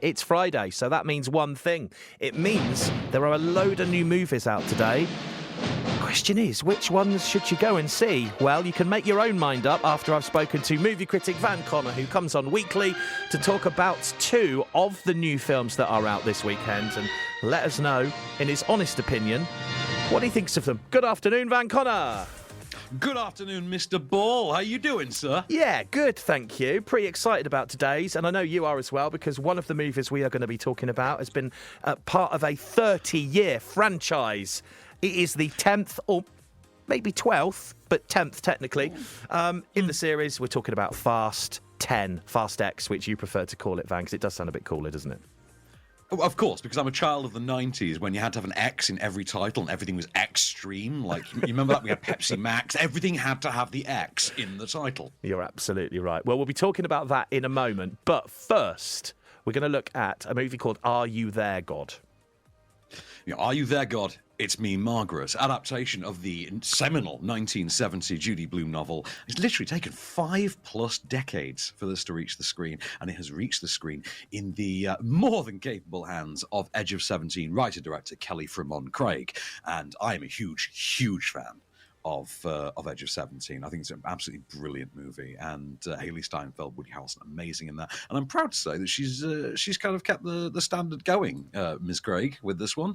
It's Friday, so that means one thing. It means there are a load of new movies out today. Question is, which ones should you go and see? Well, you can make your own mind up after I've spoken to movie critic Van Connor, who comes on weekly to talk about two of the new films that are out this weekend and let us know, in his honest opinion, what he thinks of them. Good afternoon, Van Connor. Good afternoon, Mr. Ball. How you doing, sir? Yeah, good, thank you. Pretty excited about today's, and I know you are as well, because one of the movies we are going to be talking about has been part of a 30-year franchise. It is the 10th, or maybe 12th, but 10th technically, in the series. We're talking about Fast 10, Fast X, which you prefer to call it, Van, because it does sound a bit cooler, doesn't it? Oh, of course, because I'm a child of the 90s when you had to have an X in every title and everything was extreme. Like, you remember that? We had Pepsi Max. Everything had to have the X in the title. You're absolutely right. Well, we'll be talking about that in a moment. But first, we're going to look at a movie called Are You There, God? You know, Are You There, God? It's Me, Margaret, adaptation of the seminal 1970 Judy Blume novel. It's literally taken 5+ decades for this to reach the screen, and it has reached the screen in the more than capable hands of Edge of 17 writer-director Kelly Fremont Craig. And I am a huge, huge fan of Edge of 17. I think it's an absolutely brilliant movie, and Haley Steinfeld, Woody Harrelson, amazing in that. And I'm proud to say that she's kind of kept the standard going, Ms. Craig, with this one.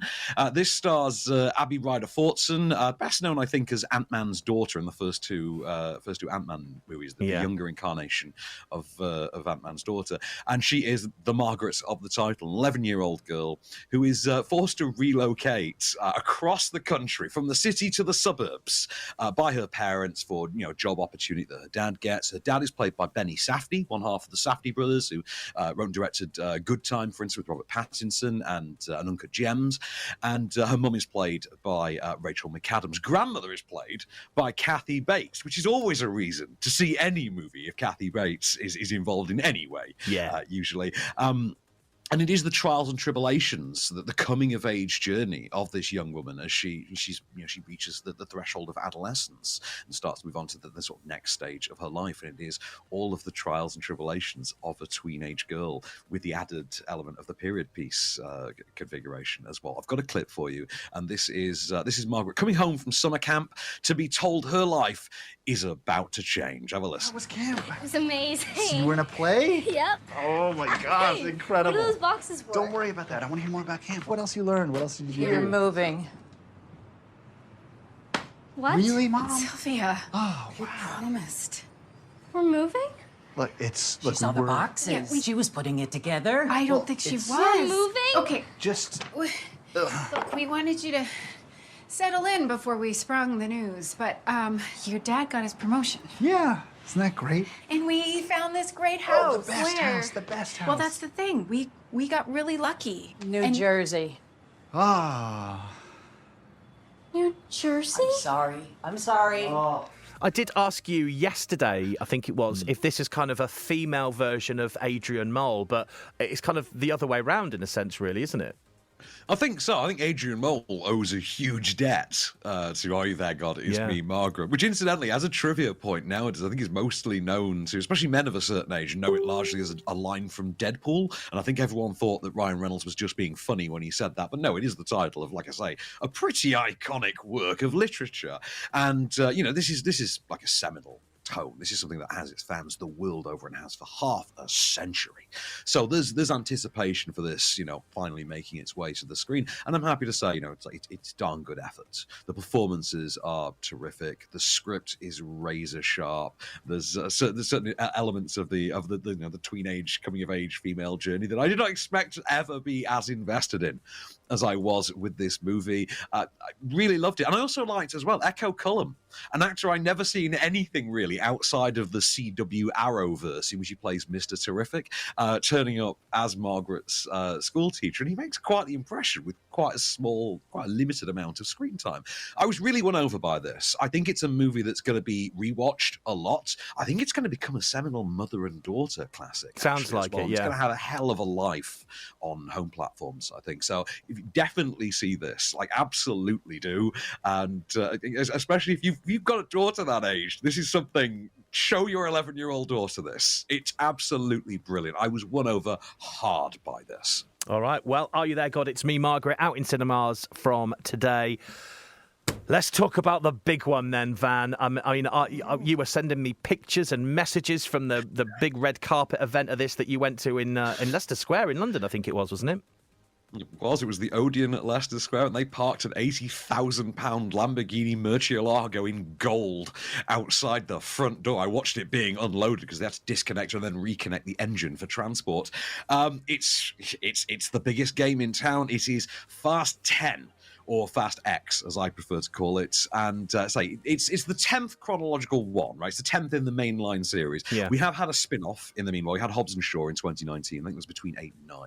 This stars Abby Ryder Fortson, best known, I think, as Ant-Man's daughter in the first two Ant-Man movies, the younger incarnation of Ant-Man's daughter. And she is the Margaret of the title, an 11-year-old girl who is forced to relocate across the country from the city to the suburbs by her parents for job opportunity that her dad gets. Her dad is played by Benny Safdie, one half of the Safdie brothers, who wrote and directed Good Time, for instance, with Robert Pattinson and Uncut Gems. And her mum is played by Rachel McAdams. Grandmother is played by Kathy Bates, which is always a reason to see any movie if Kathy Bates is involved in any way, usually. And it is the trials and tribulations, the coming of age journey of this young woman as she reaches the threshold of adolescence and starts to move on to the sort of next stage of her life. And it is all of the trials and tribulations of a tweenage girl with the added element of the period piece configuration as well. I've got a clip for you, and this is Margaret coming home from summer camp to be told her life is about to change. Have a listen. How was camp? It was amazing. So you were in a play? Yep. Oh my God, Hey, incredible. what are those boxes for? Don't worry about that. I want to hear more about camp. What else you learned? What else did you You're do? moving. What? Really, Mom? Sylvia, Oh, you wow. promised. We're moving? Look, She we saw the were boxes. She was putting it together. I don't think she it's- was. We're moving? Okay, just. look, we wanted you to settle in before we sprung the news, but your dad got his promotion. Yeah, isn't that great? And we found this great Oh, house. the best Where? house, the best house. Well, that's the thing. We got really lucky. New And- Jersey. Ah. New Jersey? I'm sorry. Oh. I did ask you yesterday, I think it was, if this is kind of a female version of Adrian Mole, but it's kind of the other way around in a sense, really, isn't it? I think so. I think Adrian Mole owes a huge debt to Are You There, God? It's Me, Margaret. Which, incidentally, as a trivia point nowadays, I think is mostly known to, especially men of a certain age, know it largely as a line from Deadpool. And I think everyone thought that Ryan Reynolds was just being funny when he said that. But no, it is the title of, like I say, a pretty iconic work of literature. And, this is like a seminal tone. This is something that has its fans the world over and has for half a century. So there's anticipation for this, finally making its way to the screen. And I'm happy to say, it's darn good effort. The performances are terrific. The script is razor sharp. There's certain elements of the tweenage coming of age female journey that I did not expect to ever be as invested in as I was with this movie. I really loved it. And I also liked as well Echo Cullum, an actor I never seen anything really outside of the CW Arrowverse, in which he plays Mr. Terrific, turning up as Margaret's school teacher. And he makes quite the impression with quite a limited amount of screen time. I was really won over by this. I think it's a movie that's going to be rewatched a lot. I think it's going to become a seminal mother and daughter classic. Sounds like it, yeah. It's going to have a hell of a life on home platforms, I think. So if you definitely see this, absolutely do. And especially if you've got a daughter that age, this is something show your 11-year-old daughter this. It's absolutely brilliant. I was won over hard by this. All right. Well, Are You There, God? It's Me, Margaret, out in cinemas from today. Let's talk about the big one then, Van. You were sending me pictures and messages from the big red carpet event of this that you went to in Leicester Square in London, I think it was, wasn't it? It was the Odeon at Leicester Square, and they parked an £80,000 Lamborghini Murcielago in gold outside the front door. I watched it being unloaded because they had to disconnect and then reconnect the engine for transport. It's the biggest game in town. It is Fast 10. Or Fast X, as I prefer to call it. And it's the 10th chronological one, right? It's the 10th in the mainline series. Yeah. We have had a spin-off in the meanwhile. We had Hobbs and Shaw in 2019. I think it was between 8 and 9.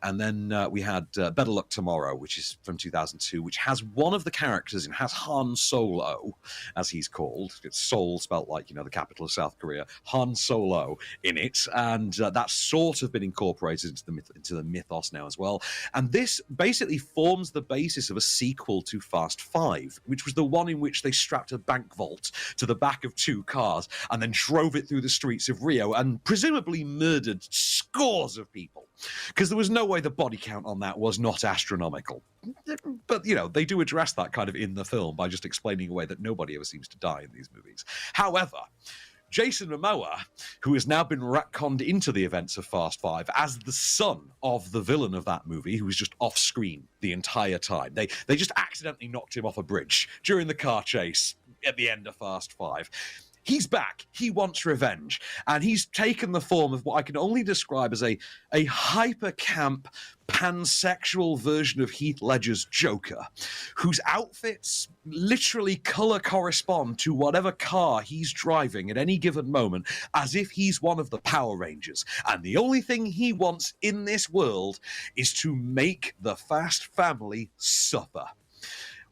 And then we had Better Luck Tomorrow, which is from 2002, which has one of the characters and has Han Solo, as he's called. It's Seoul spelt like, the capital of South Korea. Han Solo in it. And that's sort of been incorporated into the mythos now as well. And this basically forms the basis of a sequel to Fast 5, which was the one in which they strapped a bank vault to the back of 2 cars and then drove it through the streets of Rio and presumably murdered scores of people. Because there was no way the body count on that was not astronomical. But, they do address that kind of in the film by just explaining away that nobody ever seems to die in these movies. However, Jason Momoa, who has now been retconned into the events of Fast 5 as the son of the villain of that movie, who was just off screen the entire time. They just accidentally knocked him off a bridge during the car chase at the end of Fast 5. He's back. He wants revenge. And he's taken the form of what I can only describe as a hyper-camp, pansexual version of Heath Ledger's Joker, whose outfits literally colour correspond to whatever car he's driving at any given moment, as if he's one of the Power Rangers. And the only thing he wants in this world is to make the Fast family suffer.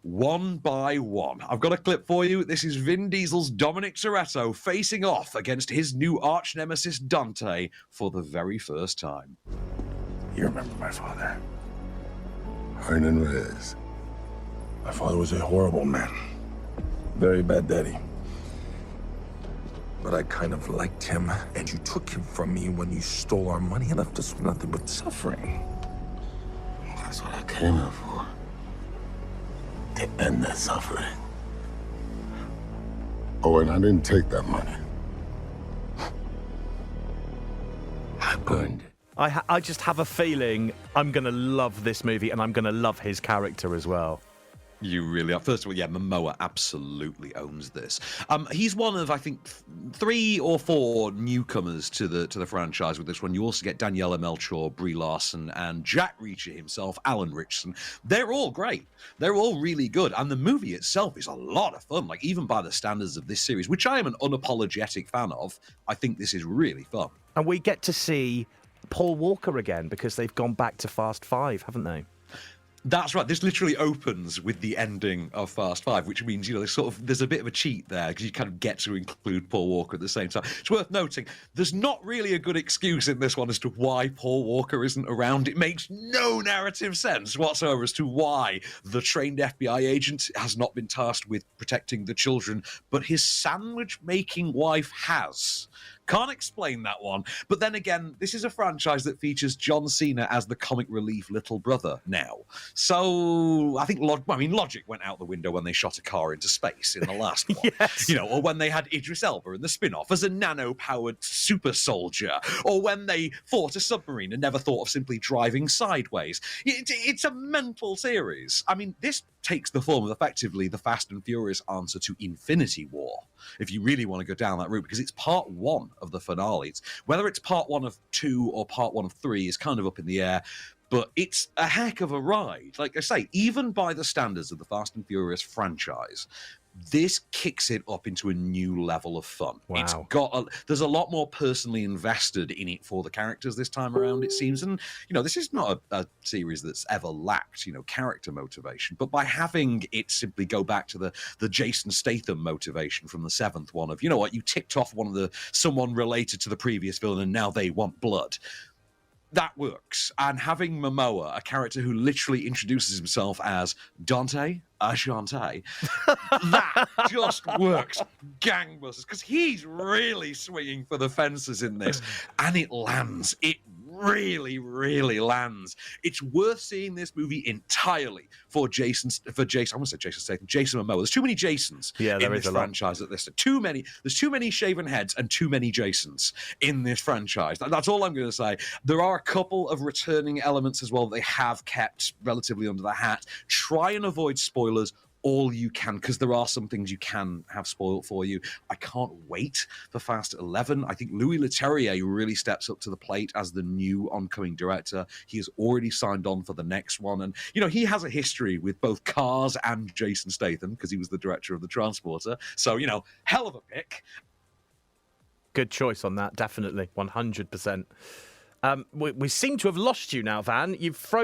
One by one. I've got a clip for you. This is Vin Diesel's Dominic Toretto facing off against his new arch nemesis Dante for the very first time. You remember my father? Hernandez. My father was a horrible man. Very bad daddy. But I kind of liked him, and you took him from me when you stole our money and left us with nothing but suffering. That's what I came here for. To end that suffering. Oh, and I didn't take that money. I burned it. I just have a feeling I'm going to love this movie and I'm going to love his character as well. You really are. First of all, yeah, Momoa absolutely owns this. He's one of, I think, 3 or 4 newcomers to the franchise with this one. You also get Daniela Melchior, Brie Larson, and Jack Reacher himself, Alan Ritchson. They're all great. They're all really good. And the movie itself is a lot of fun, like even by the standards of this series, which I am an unapologetic fan of. I think this is really fun. And we get to see Paul Walker again because they've gone back to Fast 5, haven't they? That's right. This literally opens with the ending of Fast 5, which means, there's a bit of a cheat there because you kind of get to include Paul Walker at the same time. It's worth noting, there's not really a good excuse in this one as to why Paul Walker isn't around. It makes no narrative sense whatsoever as to why the trained FBI agent has not been tasked with protecting the children, but his sandwich-making wife has. Can't explain that one. But then again, this is a franchise that features John Cena as the comic relief little brother now. So I think logic went out the window when they shot a car into space in the last one. Yes. Or when they had Idris Elba in the spin-off as a nano-powered super soldier, or when they fought a submarine and never thought of simply driving sideways. It's a mental series. I mean, this takes the form of effectively the Fast and Furious answer to Infinity War, if you really want to go down that route, because it's part 1 of the finale. Whether it's part 1 of 2 or part 1 of 3 is kind of up in the air, but it's a heck of a ride. Like I say, even by the standards of the Fast and Furious franchise, this kicks it up into a new level of fun. Wow. There's a lot more personally invested in it for the characters this time around, it seems. And, this is not a series that's ever lacked, character motivation. But by having it simply go back to the Jason Statham motivation from the 7th one of, you ticked off someone related to the previous villain and now they want blood. That works. And having Momoa, a character who literally introduces himself as Dante, Ashante, that just works gangbusters because he's really swinging for the fences in this, and it lands. It really, really lands. It's worth seeing this movie entirely for Jason. I want to say Jason Statham, Jason Momoa. There's too many Jasons in this franchise at this. Too many. There's too many shaven heads and too many Jasons in this franchise. That's all I'm going to say. There are a couple of returning elements as well that they have kept relatively under the hat. Try and avoid spoilers all you can, because there are some things you can have spoiled for you. I can't wait for Fast 11. I think Louis Leterrier really steps up to the plate as the new oncoming director. He has already signed on for the next one. And, you know, he has a history with both Cars and Jason Statham because he was the director of The Transporter. So, you know, hell of a pick. Good choice on that, definitely, 100%. We seem to have lost you now, Van. You've frozen.